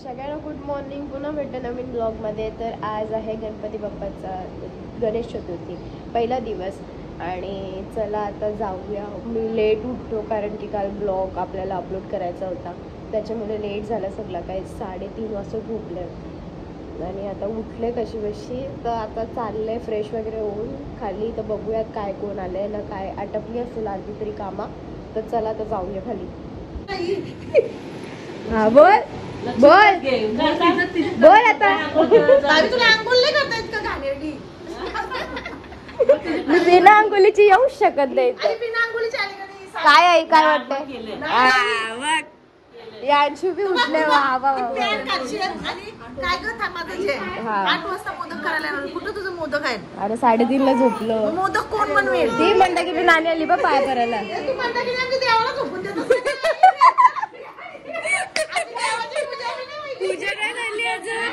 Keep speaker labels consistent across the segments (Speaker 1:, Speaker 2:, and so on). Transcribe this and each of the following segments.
Speaker 1: सगळ्यांना good morning. पुन्हा भेटतं नवीन ब्लॉगमध्ये. तर आज आहे गणपती बाप्पाचा गणेश चतुर्थी पहिला दिवस आणि चला आता जाऊया. मी लेट उठतो कारण की काल ब्लॉग आपल्याला अपलोड करायचा होता, त्याच्यामुळे लेट झाला सगळं. काही 3:30 वाजता झोपले आणि आता उठले कशी बशी. तर आता चाललंय फ्रेश वगैरे होऊन खाली. तर बघूयात काय कोण आलंय ना काय. आटपली असेल अर्धी तरी कामा. तर चला आता जाऊया खाली. हा बोल बोल बोल आता.
Speaker 2: तुला अंघोळ नाही करता येत का घाणेरडी?
Speaker 1: मी बिना अंघोळीची येऊ शकत नाही.
Speaker 2: बिना अंघोळीची आली का नाही?
Speaker 1: काय आहे काय वाटतंय? यांशी बी उठले. वा वा वा.
Speaker 2: आणि काय ग थांबाचं जे 8 वाजता मोदक करायला येणार. कुठं तुझं मोदक आहे?
Speaker 1: अरे 3:30 ला झोपलं.
Speaker 2: मोदक कोण बनवेल?
Speaker 1: ती म्हणता की मी नाणी आली बा पाय करायला.
Speaker 2: तू म्हणता की आमच्या देवाला झोपून देतो.
Speaker 1: पूजा काय झाली अजून?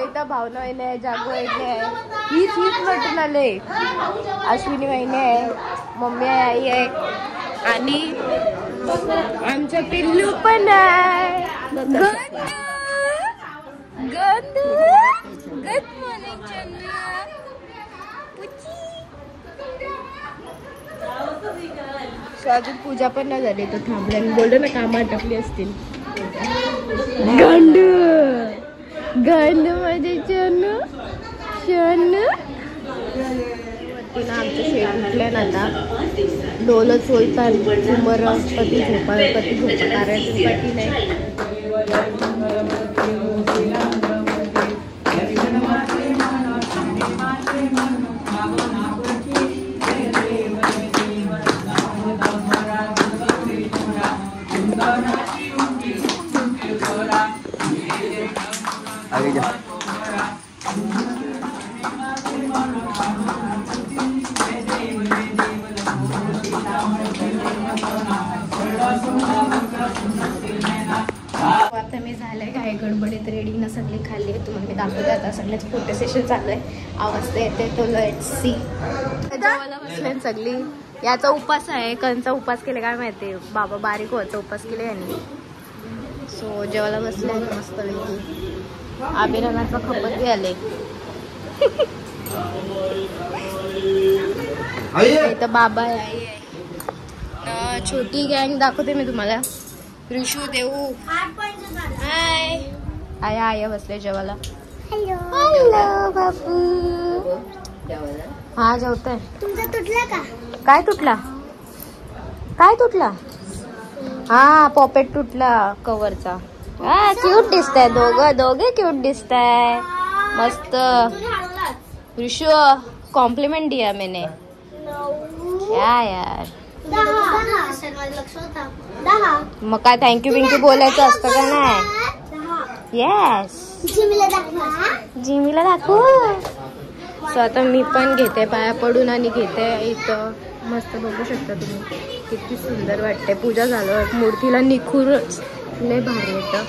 Speaker 1: इथं भावना वहिनी आहे, जागो वहिनी आहे, हीच भेटून आले. अश्विनी वहिनी आहे, मम्मी आहे, आई आहे आणि आमच्या पिल्लू पण आहे. अजून पूजा पण नाही झाली. तो थांबला आणि बोललो ना कामा आटपली असतील. गंड गंड माझे चनू शनू. आमचं शेत उठलंय ना आता. डोलच होईतात उमर कधी झोपा कारण पाठी नाही. आता मी झालंय काय गडबडीत रेडी ना सगळी खाल्ली. तुम्हाला मी दाखवते आता. सगळ्याच फोटो सेशन चालू आहे. आवाज तर येते. तो लेट्स सी. जेवायला बसले सगळी. याचा उपास आहे. कंचा उपास केले काय माहिती. बाबा बारीक व्हायचा उपास केले यांनी. सो जेवायला बसले मस्त पैकी. अभिनवाचा खपत बी आले. इथं बाबा आहे. छोटी गँग दाखवते मी तुम्हाला. ऋषू देऊ हाय आय आय बसले जेवायला. हॅलो बाबू. हा जेवतोय.
Speaker 2: तुमचा तुटला का?
Speaker 1: काय तुटला? काय तुटला? हा पॉपेट तुटला कव्हरचा. हा क्यूट दिसताय दोघे क्यूट दिसताय मस्त. ऋषू कॉम्प्लिमेंट दिया मैंने. क्या यार. मग काय थँक्यू बिंक्यू बोलायचं असतं का नाही. येस जिमीला दाखवू. सो आता मी पण घेते पाया पडून आणि घेते. इथं मस्त बघू शकता तुम्ही किती सुंदर वाटते. पूजा झालं मूर्तीला निखूरच लय भारी येतं.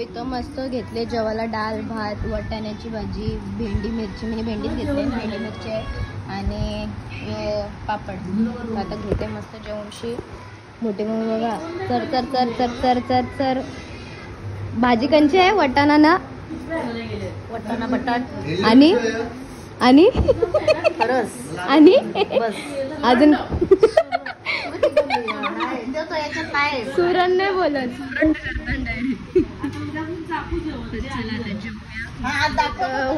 Speaker 1: इथं मस्त घेतले जेवायला डाळ भात वाटाण्याची भाजी भेंडी मिरची. मी भेंडीच घेतले. भेंडी मिरची आणि पापड. आता घेते मस्त जेवणशी. मोठे मम्मी बघा चर चर चर चर चर चर चर. भाजी कंची आहे वटाणा ना. वटाणा बटाट आणि आणि आणि अजून सुरण नाही बोलत.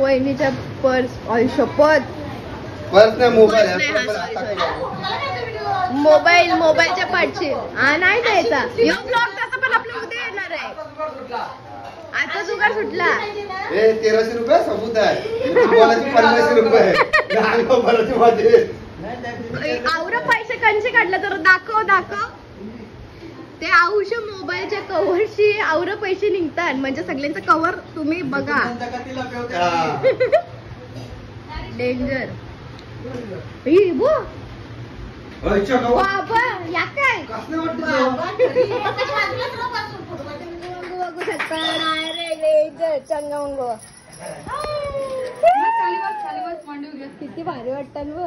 Speaker 1: वहिनीच्या पर्स ऑल शपथ मोबाईलच्या पाठची नाही द्यायचा. ब्लॉग तसा पण आपल्या उद्या येणार आहे. आता जुगार सुटला.
Speaker 3: 1300 रुपये सबूत आहे. 50 रुपये
Speaker 1: आवरा पैसे कंचे काढला तर दाखव. ते आऊश मोबाईलच्या कव्हरशी आवरा पैसे निघतात. म्हणजे सगळ्यांचं कव्हर तुम्ही बघा. डेंजर. बाबा या काय चंगावून किती किती भारी वाटतात व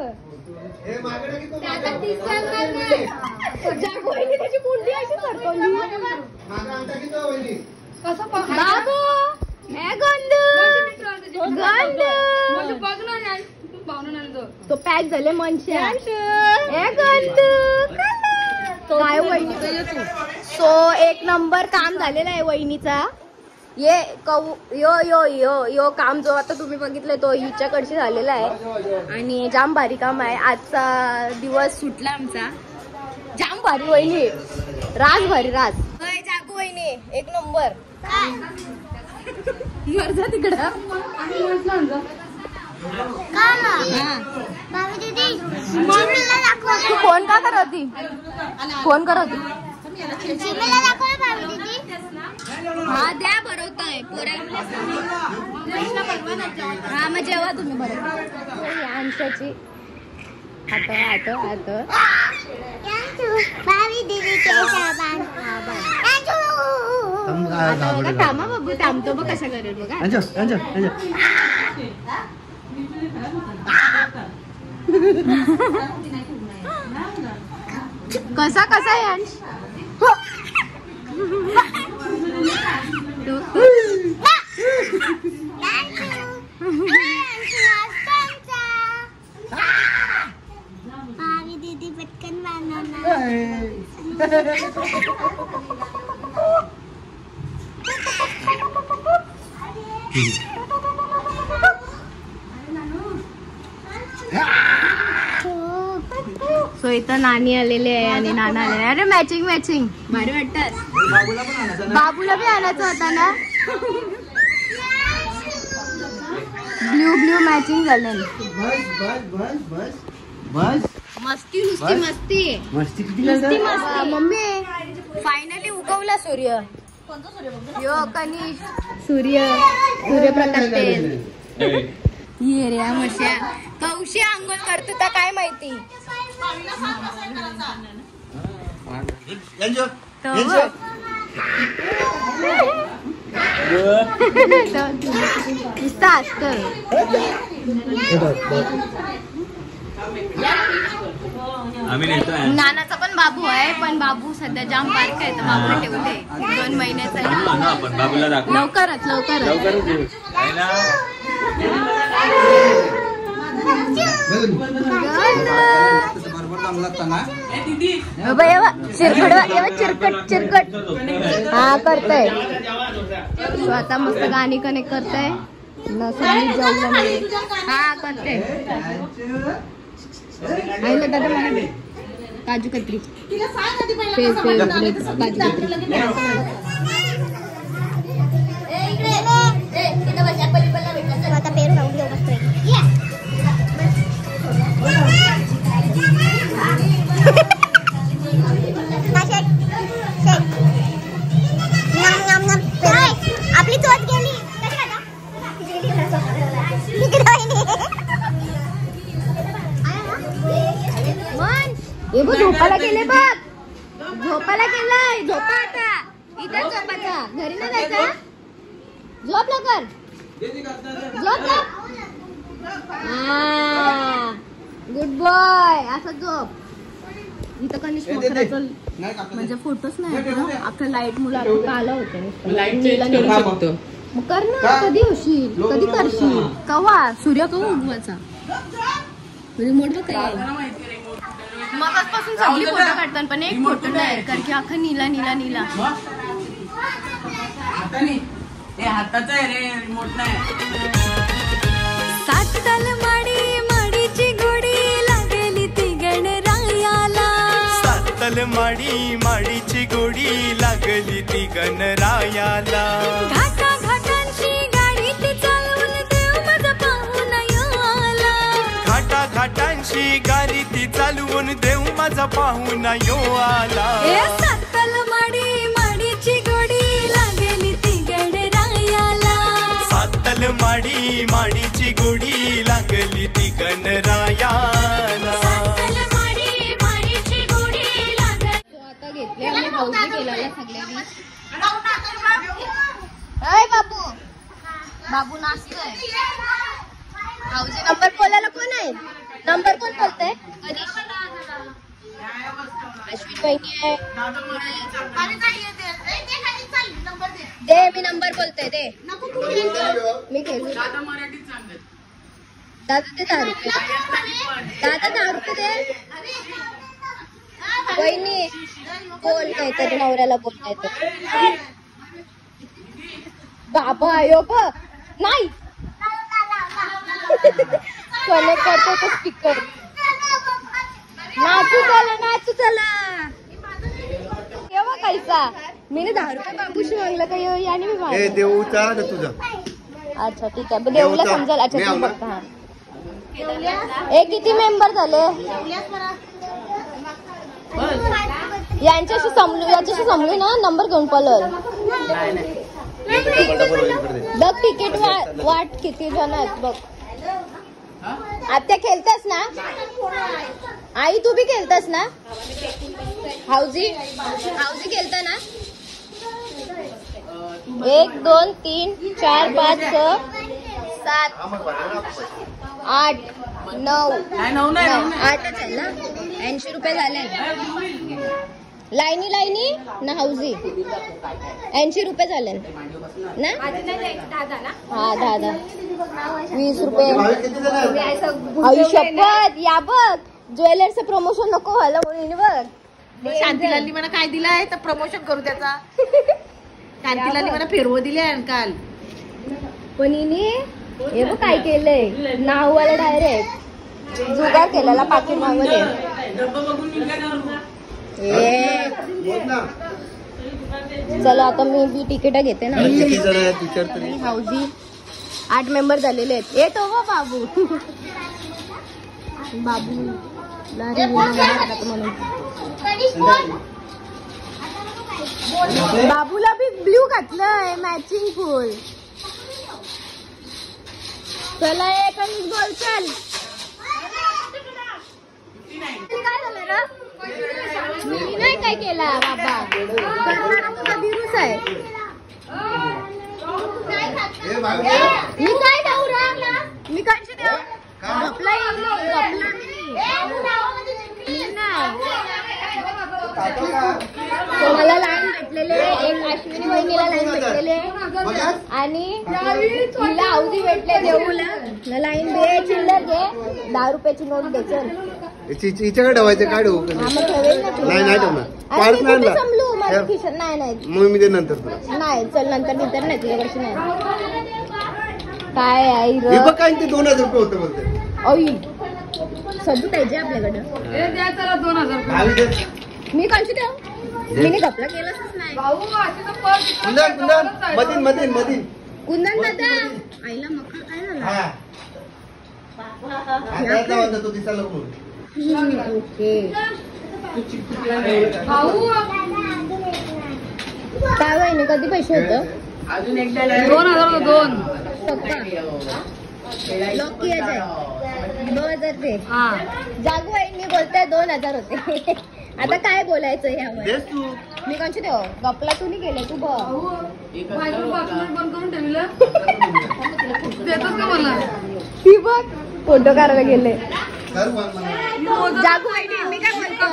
Speaker 3: हे मागणं की तो
Speaker 1: वहिनी त्याची कुंडी अशी सरकवली.
Speaker 3: मागं आणता की तो वहिनी?
Speaker 1: बाबू ए गंडू गंडू तो पॅक झाले मनशा ए गंडू काय वहिनी. सो एक नंबर काम झालेला आहे वहिनीचा. ये यो यो यो यो काम जो आता तुम्ही बघितलंय तो हिच्याकडची झालेला आहे आणि जाम भारी काम आहे. आजचा दिवस सुटला आमचा. जाम भारी वहिनी राज भारी राज जागू वहिनी एक नंबर. मरजा तिकडं तू फोन का करत होती. फोन करत होती. हा द्या भरवताय हा मग जेव्हा तुम्ही बरोबर आमच्याची हात थांबा बाबू थांबतो बघ कसा करेल बघा. कसा कसा आहे अंश.
Speaker 4: दीदी पटकन बांधा.
Speaker 1: सो इथं नानी आलेले आहे आणि नाना आलेले. अरे मॅचिंग मॅचिंग भारी वाटतात. बाबूला बी आणायचं होता ना. ब्ल्यू ब्ल्यू मॅचिंग झालं. मस्ती नुसती मस्ती नुसती मस्ती. मम्मी फायनली उगवला सूर्य. यो कनिष सूर्यप्रकाश तेल ये रे मशा कौशी आंघोळ करतो तर काय माहिती. नुसतं असतं. नानाचा पण बाबू आहे पण बाबू सध्या जाम बारक आहे तर बाबूला ठेवते 2 महिन्याचा आहे. लवकरच चिरकट हा करताय. आता मस्त गाणी कनेक्ट करताय हा करते. दादा मला काजू कतरी काजू कतरी
Speaker 4: आता पेरू राहून देऊ मस्त. आपली चोच गेली.
Speaker 1: हे बघ झोपायला गेले बघ. झोपायला गेलाय. झोपा आता इथं झोपायचा घरी नाही जायचा. झोप लवकर झोप. गुड बॉय असं झोप. इथं कनिष्ठ मकराचं म्हणजे फोटोच नाही अख्खं लाईट मुलं आलं होतं. मग कर ना. कधी होशील कधी करशील कवा सूर्य कवा उगवायचा रिमोट काय. मगाचपासून सगळी फोटो काढतात पण एक फोटो नाही कारण की अख्खा नीला नीला नीला.
Speaker 2: हाताचा आहे रे रिमोट नाही.
Speaker 4: सात तलमाडी माडीची गोडी लागली ती गणरायाला.
Speaker 5: सात तलमाडी माडीची गोडी लागली ती गणरायाला.
Speaker 4: घाटा घाटांची गाडी ती चालवून देव माझा पाहून आला.
Speaker 5: घाटा घाटांची गाडी ती चालवून देव माझा पाहून यो आला.
Speaker 4: सात तलमाडी माडीची गोडी लागली ती गणरायाला.
Speaker 5: सात तलमाडी माडीची गोडी लागली ती गणरायाला.
Speaker 1: आता घेतले आणि भाऊजी केलेल्या सगळ्यांनी. अय बाबू बाबू नाचतोय. भाऊजी नंबर बोलायला कोण आहे? नंबर कोण बोलतंय? अश्विन वहिनी आहे. दे मी नंबर बोलते दे. मी घेऊ दादा ते 10 रुपये. दादा 10 रुपये दे. वहिनी बोल काहीतरी नवऱ्याला बोलताय तर. बाबा यो ब नाही कनेक्ट करतो तो स्पीकर. नाचू चला केव्हा कैसा मी 10 रुपये बाबूशी मागलं का याने मी मागलं.
Speaker 3: देऊचा तुझा.
Speaker 1: अच्छा ठीक आहे देऊला समजेल. अच्छा तू बघता. हा हे किती मेंबर झाले? याच्याशी समजू ना नंबर घेऊन पळल. बघ तिकीट वाट किती जण आहेत बघ. आत्या खेळतास ना? आई तू बी खेळतास ना? हाऊजी खेळता ना? 1 2 3 4 5 6 7 8 9 8च आहे ना. 80 रुपये झाले लाईनी ना. हाऊजी 80 रुपये झाले ना. हा 10 20 रुपये. आयुष्यभर या बघ ज्वेलरचं प्रमोशन नको व्हायला म्हणून बघ.
Speaker 2: शांतीलालनी मला काय दिलाय तर प्रमोशन करू त्याचा. शांतीलालनी मला फिरवू दिले काल.
Speaker 1: पण हिने हे बघ काय केलंय नाववाला डायरेक्ट जुगार केलेला पाकिट मागवले. चला आता मी बी तिकीट घेते ना. हाऊजी 8 मेंबर झालेले आहेत. येतो हो बाबू म्हणून बाबूला बी ब्ल्यू घातलंय मॅचिंग फुल. चला एक बोल चल. काय झालं ना मी नाही काय केला बाबा. दिवस आहे मी काय देऊ रा. मी कशी देऊ मला लाईन भेटलेले. एक अश्विनी वहिनीला लाईन भेटलेले आणि तिला अवधी भेटले. देऊला लाईन दे चिल्लर घे 10 रुपयाची नोट दे. चल
Speaker 3: हिच्याकडे ठेवायचं काढू.
Speaker 1: समलू माझ्या खिशात नाही
Speaker 3: मग मी ते नंतर
Speaker 1: नाही. चल नंतर नाही तुझ्याकडची नाही. काय आई
Speaker 3: काय ते 2000 रुपये होते बोलते.
Speaker 1: आई सजू पाहिजे आपल्याकडं.
Speaker 3: 2000
Speaker 1: मी कालची देऊ मी घपला केलाच नाही.
Speaker 3: मधीन
Speaker 1: कुंदन दादा आईला मका काय झालं.
Speaker 3: तो दिसायला
Speaker 1: ओके काय वहिनी कधी पैसे होतं?
Speaker 2: 2002
Speaker 1: लॉक किया जाए 2000 दे. जागू वहिनी बोलताय 2000 होते. आता काय बोलायचं यावर. मी कोणची देऊ गपला तू नाही गेले तू बघ.
Speaker 2: बंद करून ठेवलं देतोस का मला.
Speaker 1: ती बघ फोटो काढायला गेले. जागू वहिनी मी काय बोलतोय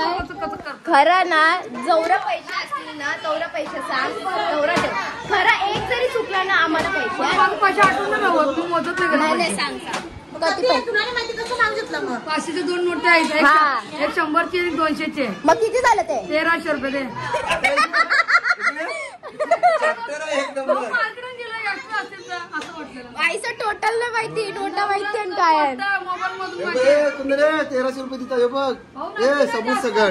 Speaker 1: खरं ना जेवढं पैसे असतील ना तेवढं पैसे सांग तेवढं ठेव. खरं एक जरी चुकला ना आम्हाला पैसे
Speaker 2: आठवून
Speaker 1: नाही सांग कधी पैसे.
Speaker 2: तुला माहिती कसं मागितलं मग. 500चे 2 नोट आहेत. एक 100चे एक 200चे.
Speaker 1: मग किती झालं ते?
Speaker 2: 1300 रुपये दे.
Speaker 1: आईचं टोटल नाही माहिती. नोटा माहिती आणि काय
Speaker 3: 1300 रुपये दिता बघ. सबूत सगळं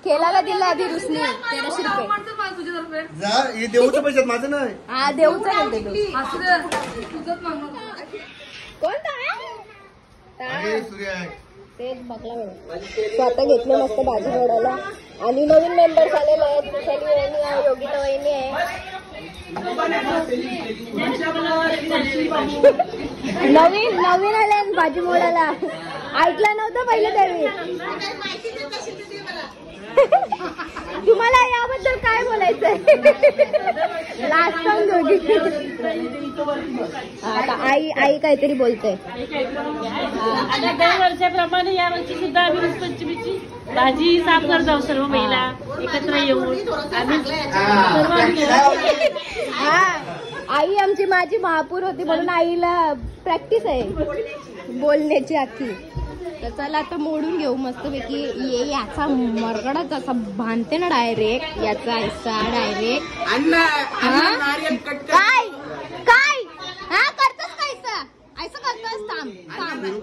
Speaker 1: खेळायला दिला आधी रुसनी 1300 रुपये.
Speaker 3: हे देऊचं पैशात माझं नाही.
Speaker 1: हा देऊचं कोणता तेच बघला स्वतः घेतले मस्त भाजी मोडायला. आणि नवीन मेंबर्स आलेले आहेत. विशाली वहिनी आहे योगिता वहिनी आहे. नवीन आले भाजी मोडायला. ऐकलं नव्हतं पहिलं त्यावेळी. तुम्हाला याबद्दल काय बोलायचंय? लास्ट टाइम दोघी आता आई काहीतरी बोलते.
Speaker 6: आता दरवर्षाप्रमाणे या वर्षी सुद्धा आम्ही रंगपंचमीची भाजी साफ करत आहोत. सर्व महिला एकत्र येऊन आम्ही
Speaker 1: आई आमची माझी महापूर होती म्हणून आईला प्रॅक्टिस आहे बोलण्याची अख्खी. तर चला आता मोडून घेऊ मस्तपैकी. ये याचा मरगडाच असा बांधते ना डायरेक्ट, याचा हिस्सा डायरेक्ट. काय काय हा करतोस काय असं करतोस? थांब नाही.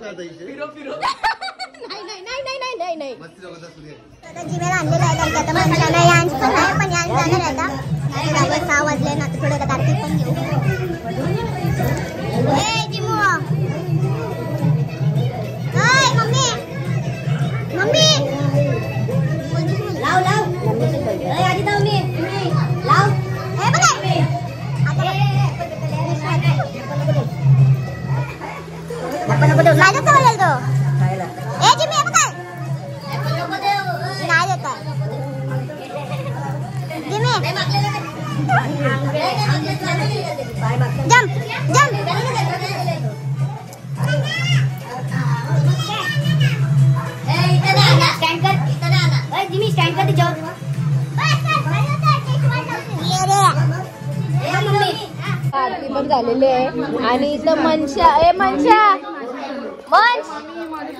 Speaker 7: जिम्याला आणलेलं आहे कारण आता माणसाला यांच पण आहे, पण यांच जाणार आहे आता 6 वाजले ना, थोडं कार्तिक पण घेऊ. ए जिमू, मम्मी लाव आधी जाऊ मी लाव. हे बघ माझ्या बोलेल तो. ए जिमी हे बघ नाही देत जिमी. जम जिमी स्टँड कर जाऊ.
Speaker 1: आरती पण झालेली आहे आणि इथं मनशा मंच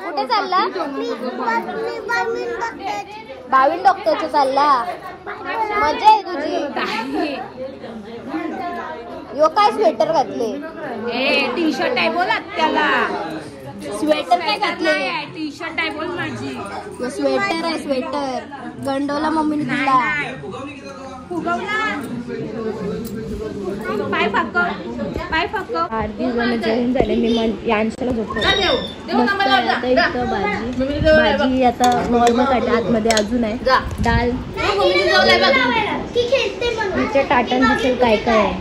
Speaker 1: कुठे चालला? बावीन डॉक्टरचं चालला. मजा आहे तुझी. यो काय स्वेटर घातले?
Speaker 6: टी शर्ट आहे बोला त्याला.
Speaker 1: स्वेटर काय घातले?
Speaker 6: टी शर्ट आहे बोल माझी.
Speaker 1: स्वेटर आहे स्वेटर. गंडवला मम्मीने दिला. आरती जण झाले. मी यांच्याला झोपतो मस्त आहे. आता इथं भाजी आता नॉर्मल काटे आतमध्ये अजून आहे. डाल तिचे टाटन दिसेल काय काय आहे.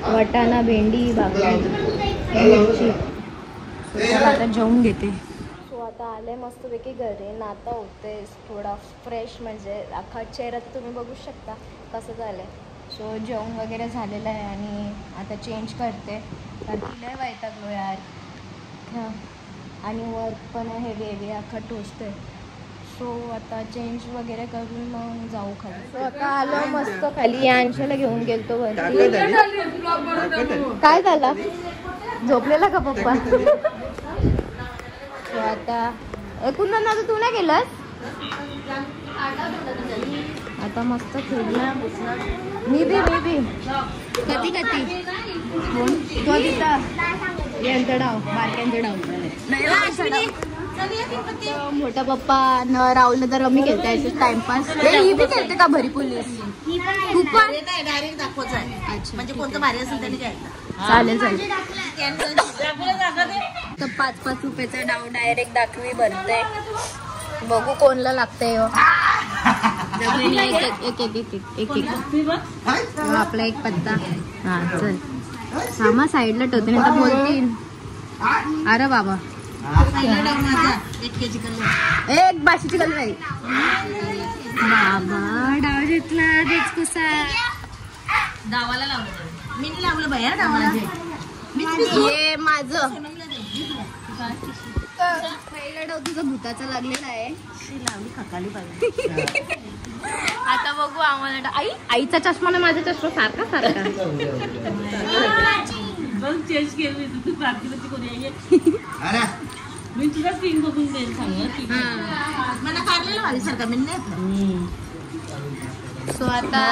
Speaker 1: वटाणा, भेंडी, भाकरी, मिरची. आता जेवून घेते. सो आता आले मस्तपैकी घरी. नाता होते थोडा फ्रेश, म्हणजे अख्खा चेहरा तुम्ही बघू शकता कसं झालं आहे. सो जेवण वगैरे झालेलं आहे आणि आता चेंज करते कारण लय वैतागलो यार. आणि वर्क पण आहे वेगळे, अख्खा टोस्ट आहे. सो आता चेंज वगैरे करून मग जाऊ खाली. सो आता आलो मस्त खाली. यांच्याला घेऊन गेलतो वरती. काय झालं? झोपलेला का पप्पा? सो आता कुंदन आता तू नाही गेलास? आता मस्त खेळला. मी बी कधी तो तिथं यांचा डाव, बारक्यांचा डाव. मोठा पप्पा न राहुल तर कमी खेळता टाइमपास. ही बी खेळते का भरी पोलीस? तू पण
Speaker 2: डायरेक्ट दाखवायचं आहे. म्हणजे कोणतं भारी असेल त्यांनी घ्यायचं.
Speaker 1: चालेल तर 5-5 रुपयाचा डाव डायरेक्ट दाखवी भरते. बघू कोणला लागतंय. एक आपला एक पत्ता. हा चल सामा साईडला ठेवते नाही तर बोलतील. अरे बाबा एक बाशीची कलर आहे बाबा. डाव घेतला तेच कुसा.
Speaker 2: डावाला लावलं मी नाही लावलं बाया डावाला.
Speaker 1: हे माझं पहिला डाव तुझा भूताचा लागलेला आहे.
Speaker 2: लावली खकाली पाहिजे.
Speaker 1: आता बघू आम्हाला. आईचा चष्मा ना माझा चष्मा सारखा
Speaker 6: चेंज केली तू बाकीची कोणी आहे. मी तुझा स्क्रीन बघून देईल सांग.
Speaker 2: मला काढलेलं भारी सारखा मी नाही.
Speaker 1: सो आता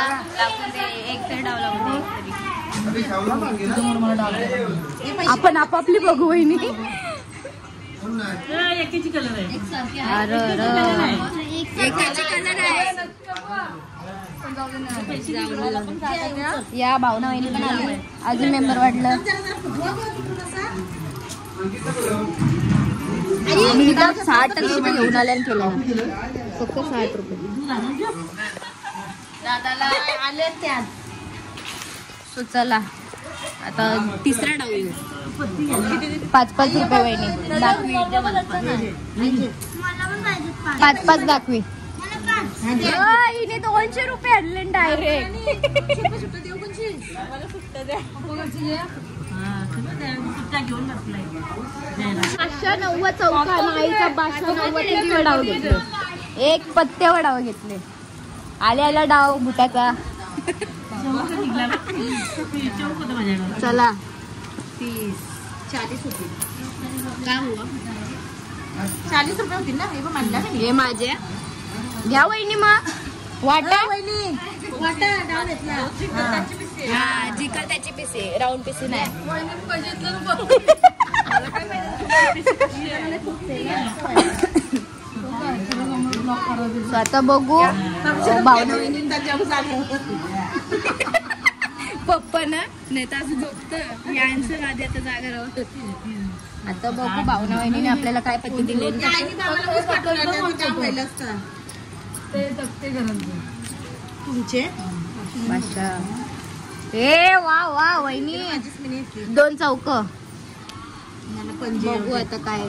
Speaker 1: एक तरी डाव लागू दे. आपण आपापली बघू वहिनी.
Speaker 6: एकीची कलर आहे.
Speaker 1: एकाची कलर आहे. या भावना वहिनी पण आली. अजून मेंबर वाढलं. मी 60 रुपये घेऊन आल्याने केलं फक्त 60 रुपये.
Speaker 2: दादाला आले त्यात.
Speaker 1: सो चला आता तिसरा डाव येऊ. 5-5 रुपये वहिनी दाखवी. 5-5 दाखवी. हिने 200 रुपये आणले डायरेक्ट.
Speaker 6: सुट्ट्या घेऊन बसलाय.
Speaker 1: 590 चौका नाहीचा 590 किती वडाव घेतले. एक पत्ते वडाव घेतले. आल्या डाव बुटाचा. चला
Speaker 2: 40 होती. काय हुआ 40 रुपये होती ना. हे पण म्हणला ना
Speaker 1: हे माझे घ्या वहिनी मग वाटा.
Speaker 2: वहिनी वाटा डाव घेतला.
Speaker 1: हा जिकल त्याची पिसे राऊंड पिसे नाही. आता बघू भावना पप्पा ना नाही तर असं झोपतं यांचं आधी आता जागा राहत होती. आता बघू भावना वहिनीने आपल्याला काय पत्ते दिले.
Speaker 2: तुमचे
Speaker 1: भाषा ए वा वा वहिनी 2 चौक. बघू आता काय.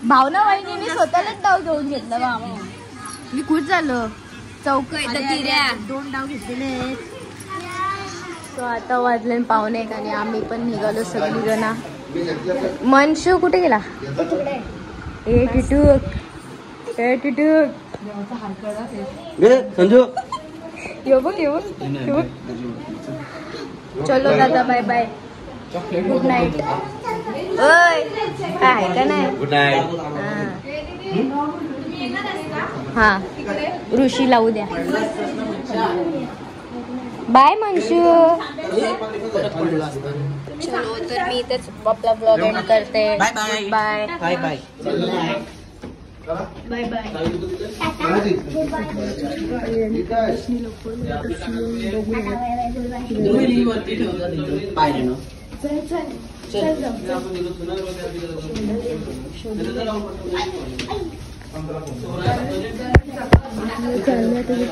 Speaker 1: भावना वहिनीने स्वतःलाच डाव घेऊन घेतला. बाबा मी खुश झालो. चौक येतं तिऱ्या
Speaker 2: 2 डाव घेतलेले.
Speaker 1: तो आता वाजले 1:45 आणि आम्ही पण निघालो सगळी जण. मनशू कुठे गेला. ए टिटूक ए टिटूक
Speaker 3: संजू
Speaker 1: येऊ बघ येऊ. चलो दादा बाय बाय गुड नाईट. ओय काय का नाही.
Speaker 3: Good night.
Speaker 1: हा ऋषी लावू द्या. बाय मनशू. चलो तर मी इथेच आपला ब्लॉग एंड करते. Bye bye bye
Speaker 3: bye bye
Speaker 1: bye bye.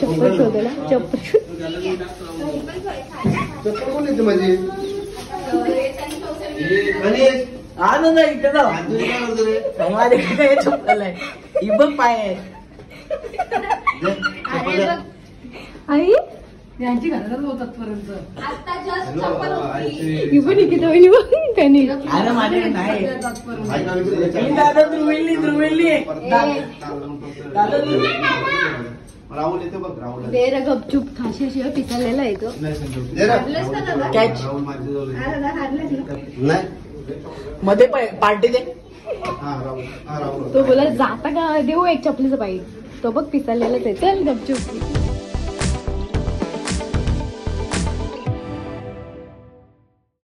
Speaker 1: चप्पल शोधला. चप्पल
Speaker 3: कोण येते माझी
Speaker 8: आनंद इथे चप्पल आहे. ही बघ पाय आहे.
Speaker 1: आई
Speaker 2: यांची घरात होतात पर्यंत.
Speaker 8: अरे माझ्याकडे नाही. दादा ध्रुवेली दादा
Speaker 3: राहुल येते बघ. राहुल
Speaker 1: दे रे गपचूप. खाशी पिकलेला आहे तो.
Speaker 8: कॅच
Speaker 3: राहुल माझ्याजवळ नाही.
Speaker 8: मध्ये पार्टी दे.
Speaker 3: हा राहुल
Speaker 1: तो बोला जाता का देऊ एक चपलीचं पाहिजे. तो बघ पिसालेलाच आहे. चल गपचूप.